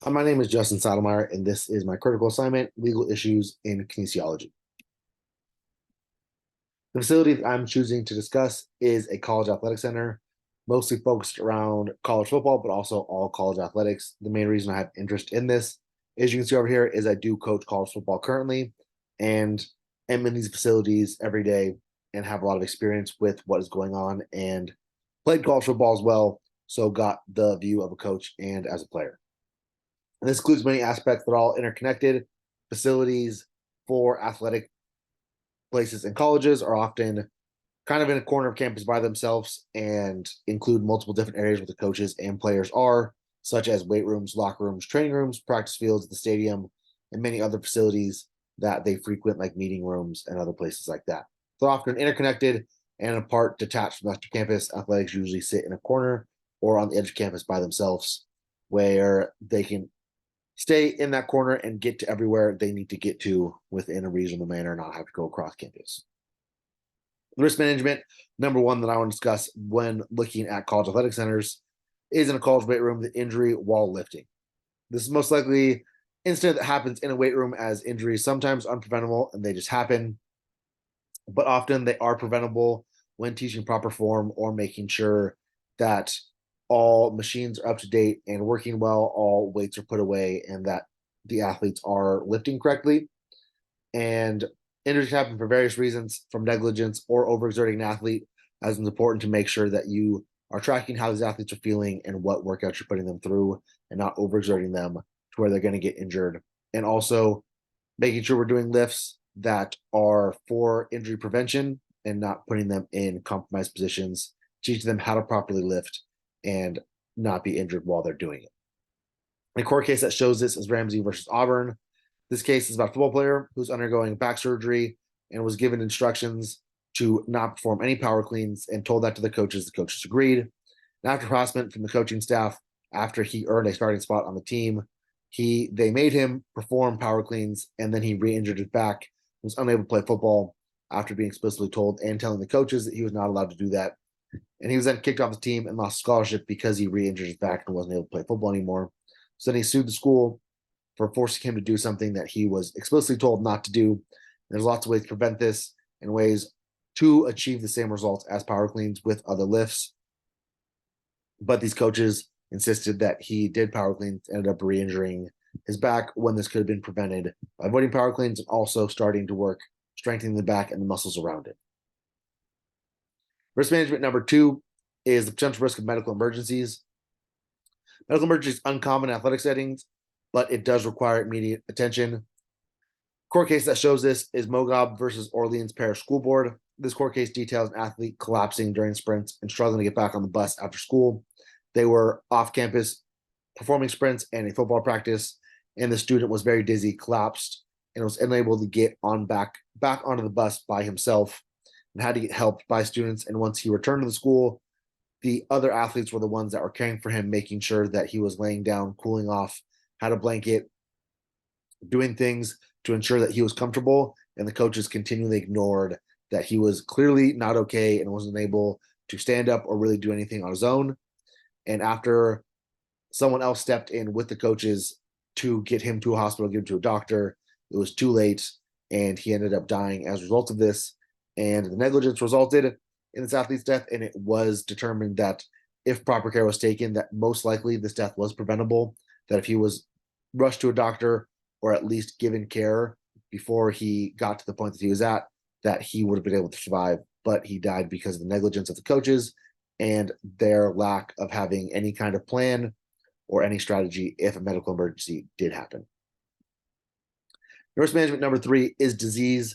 My name is Justin Sotomayor, and this is my critical assignment, Legal Issues in Kinesiology. The facility that I'm choosing to discuss is a college athletic center, mostly focused around college football, but also all college athletics. The main reason I have interest in this, as you can see over here, is I do coach college football currently and am in these facilities every day and have a lot of experience with what is going on and played college football as well, so got the view of a coach and as a player. And this includes many aspects that are all interconnected. Facilities for athletic places and colleges are often kind of in a corner of campus by themselves and include multiple different areas where the coaches and players are, such as weight rooms, locker rooms, training rooms, practice fields, the stadium, and many other facilities that they frequent, like meeting rooms and other places like that. They're often interconnected and apart, detached from the campus. Athletics usually sit in a corner or on the edge of campus by themselves, where they can stay in that corner and get to everywhere they need to get to within a reasonable manner, and not have to go across campus. The risk management, number one, that I want to discuss when looking at college athletic centers is in a college weight room, the injury while lifting. This is most likely incident that happens in a weight room, as injuries sometimes unpreventable and they just happen, but often they are preventable when teaching proper form or making sure that all machines are up to date and working well, all weights are put away, and that the athletes are lifting correctly. And injuries happen for various reasons, from negligence or overexerting an athlete, as it's important to make sure that you are tracking how these athletes are feeling and what workouts you're putting them through and not overexerting them to where they're going to get injured. And also making sure we're doing lifts that are for injury prevention and not putting them in compromised positions, teaching them how to properly lift and not be injured while they're doing it. A court case that shows this is Ramsey versus Auburn. This case is about a football player who's undergoing back surgery and was given instructions to not perform any power cleans and told that to the coaches. The coaches agreed. And after harassment from the coaching staff, after he earned a starting spot on the team, they made him perform power cleans, and then he re-injured his back, was unable to play football after being explicitly told and telling the coaches that he was not allowed to do that. And he was then kicked off the team and lost scholarship because he re-injured his back and wasn't able to play football anymore. So then he sued the school for forcing him to do something that he was explicitly told not to do. There's lots of ways to prevent this and ways to achieve the same results as power cleans with other lifts. But these coaches insisted that he did power cleans, ended up re-injuring his back when this could have been prevented by avoiding power cleans and also starting to work strengthening the back and the muscles around it. Risk management number two is the potential risk of medical emergencies. Medical emergencies are uncommon in athletic settings, but it does require immediate attention. Court case that shows this is Mogob versus Orleans Parish School Board. This court case details an athlete collapsing during sprints and struggling to get back on the bus after school. They were off campus performing sprints and a football practice, and the student was very dizzy, collapsed, and was unable to get on back onto the bus by himself and had to get helped by students. And once he returned to the school, the other athletes were the ones that were caring for him, making sure that he was laying down, cooling off, had a blanket, doing things to ensure that he was comfortable. And the coaches continually ignored that he was clearly not okay and wasn't able to stand up or really do anything on his own. And after someone else stepped in with the coaches to get him to a hospital, get him to a doctor, it was too late, and he ended up dying as a result of this. And the negligence resulted in this athlete's death, and it was determined that if proper care was taken, that most likely this death was preventable, that if he was rushed to a doctor or at least given care before he got to the point that he was at, that he would have been able to survive. But he died because of the negligence of the coaches and their lack of having any kind of plan or any strategy if a medical emergency did happen. Risk management number three is disease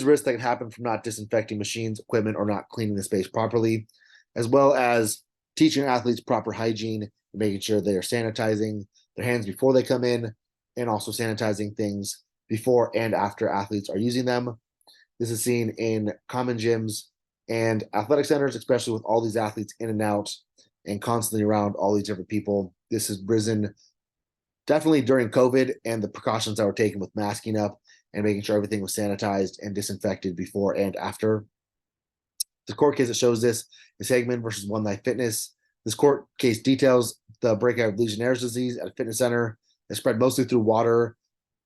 risk that can happen from not disinfecting machines, equipment, or not cleaning the space properly, as well as teaching athletes proper hygiene, making sure they are sanitizing their hands before they come in, and also sanitizing things before and after athletes are using them. This is seen in common gyms and athletic centers, especially with all these athletes in and out and constantly around all these different people. This has risen definitely during COVID and the precautions that were taken with masking up and making sure everything was sanitized and disinfected before and after. The court case that shows this is Hagman versus One Life Fitness. This court case details the breakout of Legionnaire's disease at a fitness center. They spread mostly through water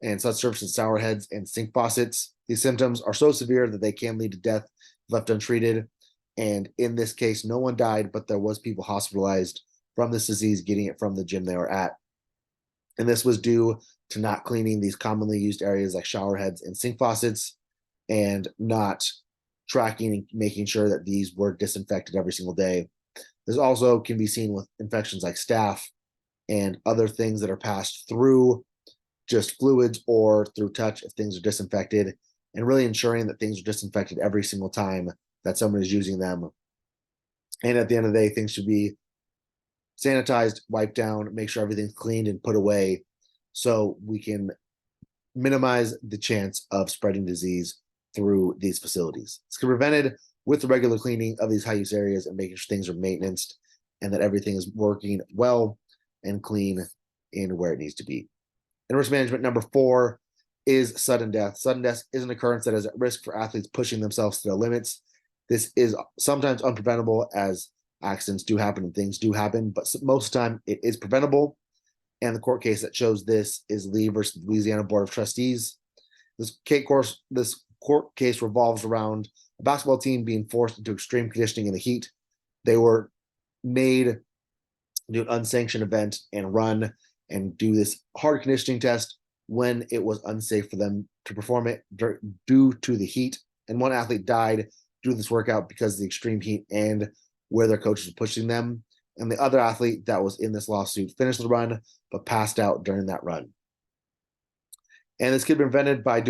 and such surfaces, shower heads, and sink faucets. These symptoms are so severe that they can lead to death if left untreated. And in this case, no one died, but there was people hospitalized from this disease getting it from the gym they were at. And this was due to not cleaning these commonly used areas like shower heads and sink faucets, and not tracking and making sure that these were disinfected every single day. This also can be seen with infections like staph and other things that are passed through just fluids or through touch if things are disinfected, and really ensuring that things are disinfected every single time that someone is using them. And at the end of the day, things should be sanitized, wiped down, make sure everything's cleaned and put away so we can minimize the chance of spreading disease through these facilities. This can be prevented with the regular cleaning of these high use areas and making sure things are maintained and that everything is working well and clean in where it needs to be. And risk management number 4 is sudden death. Sudden death is an occurrence that is at risk for athletes pushing themselves to their limits. This is sometimes unpreventable, as accidents do happen and things do happen, but most of the time it is preventable. And the court case that shows this is Lee versus Louisiana Board of Trustees. This court case revolves around a basketball team being forced into extreme conditioning in the heat. They were made to do an unsanctioned event and run and do this hard conditioning test when it was unsafe for them to perform it due to the heat. And one athlete died due to this workout because of the extreme heat and where their coaches were pushing them. And the other athlete that was in this lawsuit finished the run, but passed out during that run. And this could be prevented by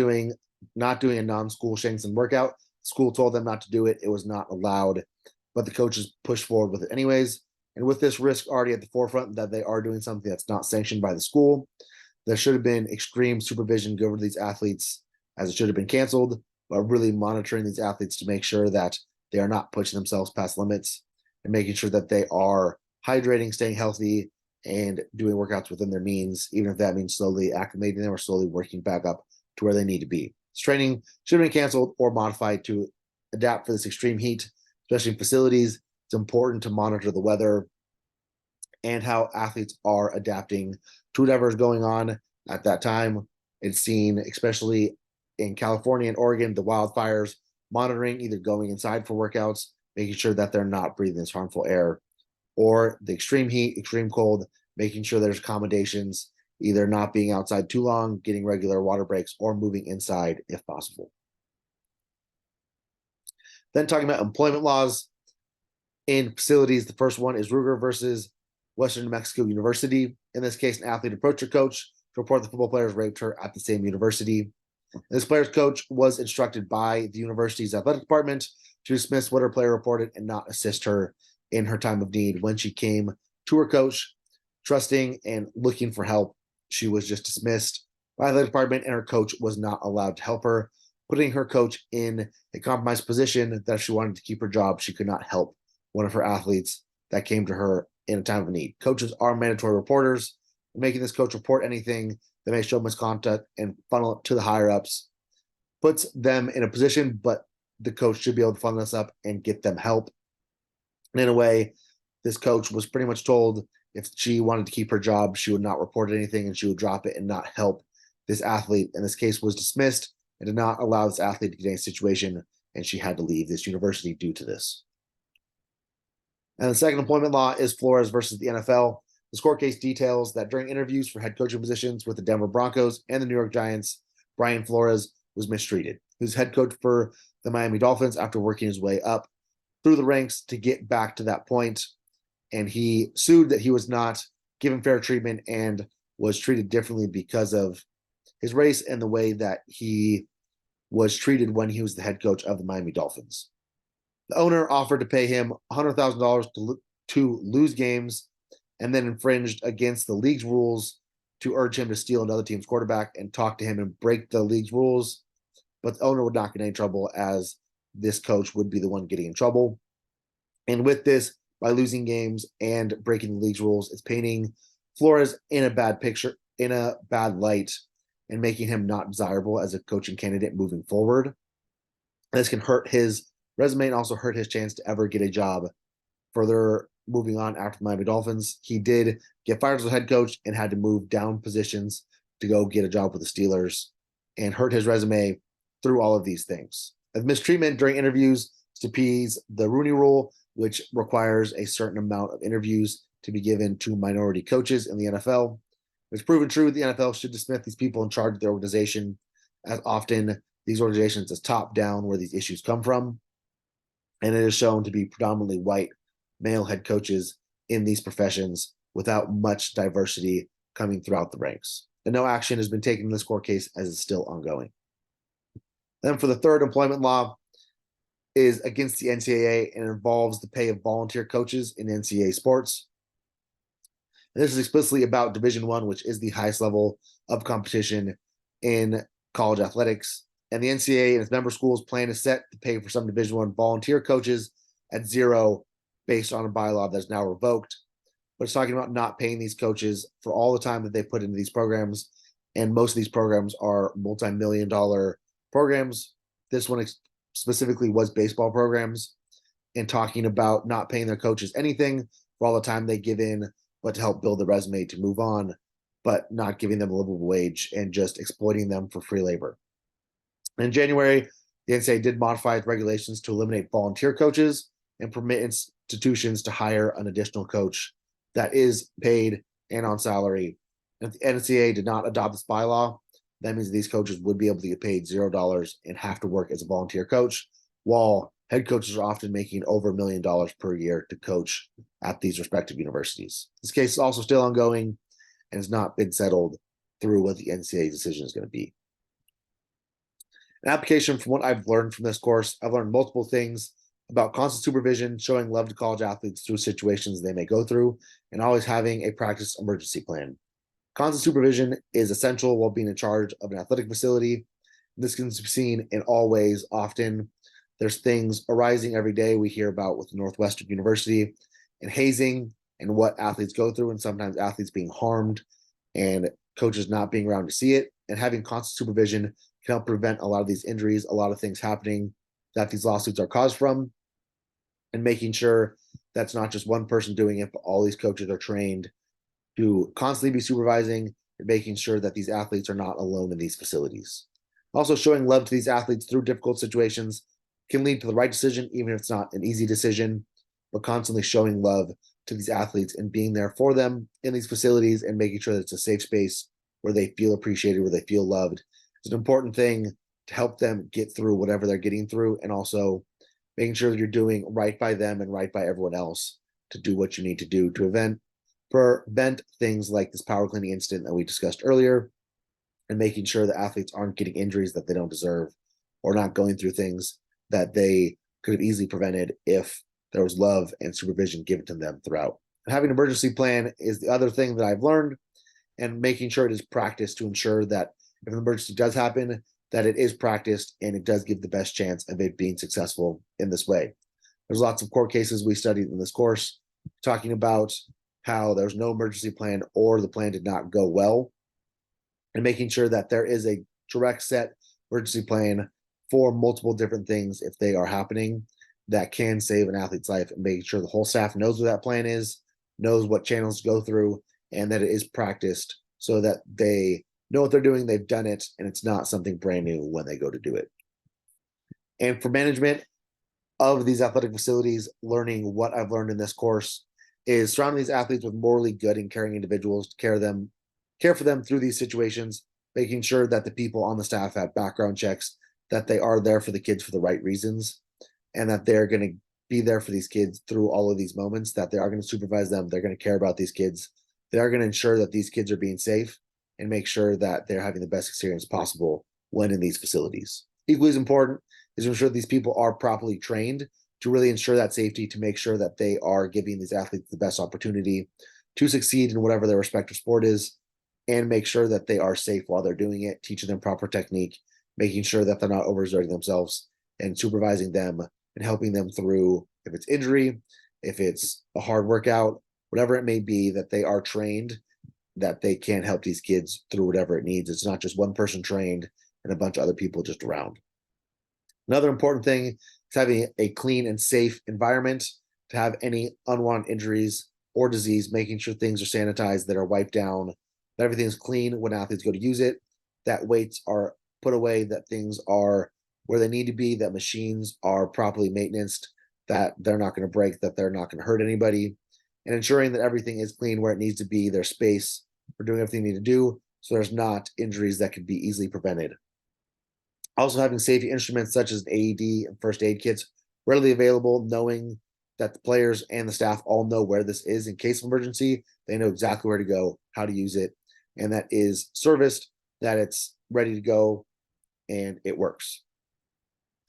not doing a non-school Shankston workout. School told them not to do it. It was not allowed, but the coaches pushed forward with it anyways. And with this risk already at the forefront that they are doing something that's not sanctioned by the school, there should have been extreme supervision given to these athletes, as it should have been canceled, but really monitoring these athletes to make sure that they are not pushing themselves past limits and making sure that they are hydrating, staying healthy, and doing workouts within their means, even if that means slowly acclimating them or slowly working back up to where they need to be. This training should have been canceled or modified to adapt for this extreme heat, especially in facilities. It's important to monitor the weather and how athletes are adapting to whatever is going on at that time. It's seen, especially in California and Oregon, the wildfires, monitoring either going inside for workouts, making sure that they're not breathing this harmful air, or the extreme heat, extreme cold, making sure there's accommodations, either not being outside too long, getting regular water breaks, or moving inside if possible. Then talking about employment laws in facilities, the first one is Ruger versus Western New Mexico University. In this case, an athlete approached her coach to report the football players raped her at the same university. This player's coach was instructed by the university's athletic department to dismiss what her player reported and not assist her in her time of need. When she came to her coach, trusting and looking for help, she was just dismissed by the department, and her coach was not allowed to help her, putting her coach in a compromised position that if she wanted to keep her job, she could not help one of her athletes that came to her in a time of need. Coaches are mandatory reporters. Making this coach report anything that may show misconduct and funnel it to the higher ups puts them in a position, but the coach should be able to funnel this up and get them help. And in a way, this coach was pretty much told if she wanted to keep her job, she would not report anything and she would drop it and not help this athlete. And this case was dismissed and did not allow this athlete to get in a situation, and she had to leave this university due to this. And the second employment law is Flores versus the NFL. This court case details that during interviews for head coaching positions with the Denver Broncos and the New York Giants, Brian Flores was mistreated. He was head coach for the Miami Dolphins after working his way up through the ranks to get back to that point. And he sued that he was not given fair treatment and was treated differently because of his race and the way that he was treated when he was the head coach of the Miami Dolphins. The owner offered to pay him $100,000 to lose games, and then infringed against the league's rules to urge him to steal another team's quarterback and talk to him and break the league's rules. But the owner would not get any trouble, as this coach would be the one getting in trouble. And with this, by losing games and breaking the league's rules, it's painting Flores in a bad picture, in a bad light, and making him not desirable as a coaching candidate moving forward. This can hurt his resume and also hurt his chance to ever get a job further moving on after the Miami Dolphins. He did get fired as a head coach and had to move down positions to go get a job with the Steelers and hurt his resume through all of these things. Mistreatment during interviews to appease the Rooney Rule, which requires a certain amount of interviews to be given to minority coaches in the NFL. It's proven true the NFL should dismiss these people in charge of their organization, as often these organizations is top down where these issues come from. And it is shown to be predominantly white male head coaches in these professions without much diversity coming throughout the ranks. And no action has been taken in this court case as it's still ongoing. Then for the third employment law is against the NCAA and involves the pay of volunteer coaches in NCAA sports. And this is explicitly about Division I, which is the highest level of competition in college athletics. And the NCAA and its member schools plan to set the pay for some Division I volunteer coaches at zero based on a bylaw that's now revoked. But it's talking about not paying these coaches for all the time that they put into these programs. And most of these programs are multi-million-dollar programs. This one specifically was baseball programs, and talking about not paying their coaches anything for all the time they give in, but to help build the resume to move on, but not giving them a livable wage and just exploiting them for free labor. In January, the NCAA did modify its regulations to eliminate volunteer coaches and permit institutions to hire an additional coach that is paid and on salary. If the NCAA did not adopt this bylaw, that means these coaches would be able to get paid $0 and have to work as a volunteer coach, while head coaches are often making over $1 million per year to coach at these respective universities. This case is also still ongoing and has not been settled through what the NCAA decision is going to be. An application from what I've learned from this course, I've learned multiple things about constant supervision, showing love to college athletes through situations they may go through, and always having a practice emergency plan. Constant supervision is essential while being in charge of an athletic facility. This can be seen in all ways. Often there's things arising every day we hear about with Northwestern University and hazing and what athletes go through, and sometimes athletes being harmed and coaches not being around to see it. And having constant supervision can help prevent a lot of these injuries, a lot of things happening that these lawsuits are caused from, and making sure that's not just one person doing it, but all these coaches are trained to constantly be supervising and making sure that these athletes are not alone in these facilities. Also, showing love to these athletes through difficult situations can lead to the right decision, even if it's not an easy decision, but constantly showing love to these athletes and being there for them in these facilities and making sure that it's a safe space where they feel appreciated, where they feel loved. It's an important thing to help them get through whatever they're getting through, and also making sure that you're doing right by them and right by everyone else to do what you need to do to prevent things like this power cleaning incident that we discussed earlier, and making sure that athletes aren't getting injuries that they don't deserve or not going through things that they could have easily prevented if there was love and supervision given to them throughout. And having an emergency plan is the other thing that I've learned, and making sure it is practiced to ensure that if an emergency does happen, that it is practiced and it does give the best chance of it being successful in this way. There's lots of court cases we studied in this course talking about how there's no emergency plan or the plan did not go well, and making sure that there is a direct set emergency plan for multiple different things if they are happening that can save an athlete's life, and making sure the whole staff knows what that plan is, knows what channels to go through, and that it is practiced so that they know what they're doing, they've done it, and it's not something brand new when they go to do it. And for management of these athletic facilities, learning what I've learned in this course is surrounding these athletes with morally good and caring individuals to care for them through these situations, making sure that the people on the staff have background checks, that they are there for the kids for the right reasons, and that they're going to be there for these kids through all of these moments, that they are going to supervise them, they're going to care about these kids, they are going to ensure that these kids are being safe and make sure that they're having the best experience possible when in these facilities. Equally as important is to ensure these people are properly trained to really ensure that safety, to make sure that they are giving these athletes the best opportunity to succeed in whatever their respective sport is, and make sure that they are safe while they're doing it, teaching them proper technique, making sure that they're not overexerting themselves, and supervising them and helping them through, if it's injury, if it's a hard workout, whatever it may be, that they are trained, that they can help these kids through whatever it needs. It's not just one person trained and a bunch of other people just around. Another important thing is having a clean and safe environment to have any unwanted injuries or disease, making sure things are sanitized, that are wiped down, that everything's clean when athletes go to use it, that weights are put away, that things are where they need to be, that machines are properly maintained, that they're not going to break, that they're not going to hurt anybody, and ensuring that everything is clean where it needs to be, there's space for doing everything you need to do, so there's not injuries that could be easily prevented. Also, having safety instruments such as an AED and first aid kits readily available, knowing that the players and the staff all know where this is in case of emergency. They know exactly where to go, how to use it, and that is serviced, that it's ready to go, and it works.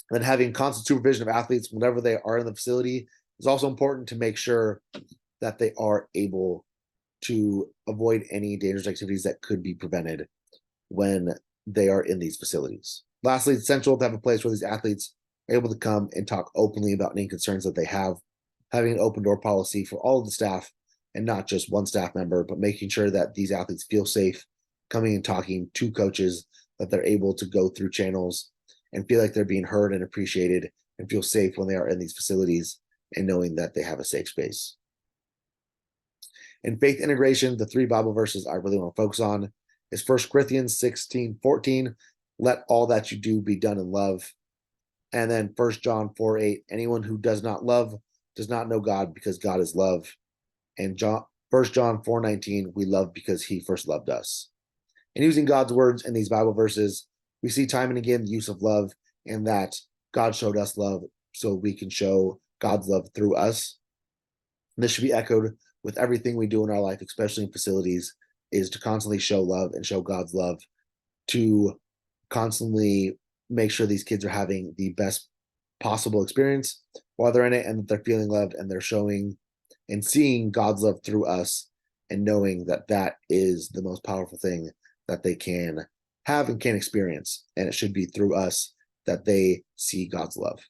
Then having constant supervision of athletes whenever they are in the facility is also important to make sure that they are able to avoid any dangerous activities that could be prevented when they are in these facilities. Lastly, it's essential to have a place where these athletes are able to come and talk openly about any concerns that they have, having an open door policy for all of the staff and not just one staff member, but making sure that these athletes feel safe coming and talking to coaches, that they're able to go through channels and feel like they're being heard and appreciated and feel safe when they are in these facilities and knowing that they have a safe space. In faith integration, the 3 Bible verses I really want to focus on is 1 Corinthians 16:14, let all that you do be done in love. And then 1 John 4:8, anyone who does not love does not know God, because God is love. And 1 John 4:19, we love because he first loved us. And using God's words in these Bible verses, we see time and again the use of love, and that God showed us love so we can show God's love through us. And this should be echoed with everything we do in our life, especially in facilities, is to constantly show love and show God's love, to constantly make sure these kids are having the best possible experience while they're in it, and that they're feeling loved and they're showing and seeing God's love through us, and knowing that that is the most powerful thing that they can have and can experience. And it should be through us that they see God's love.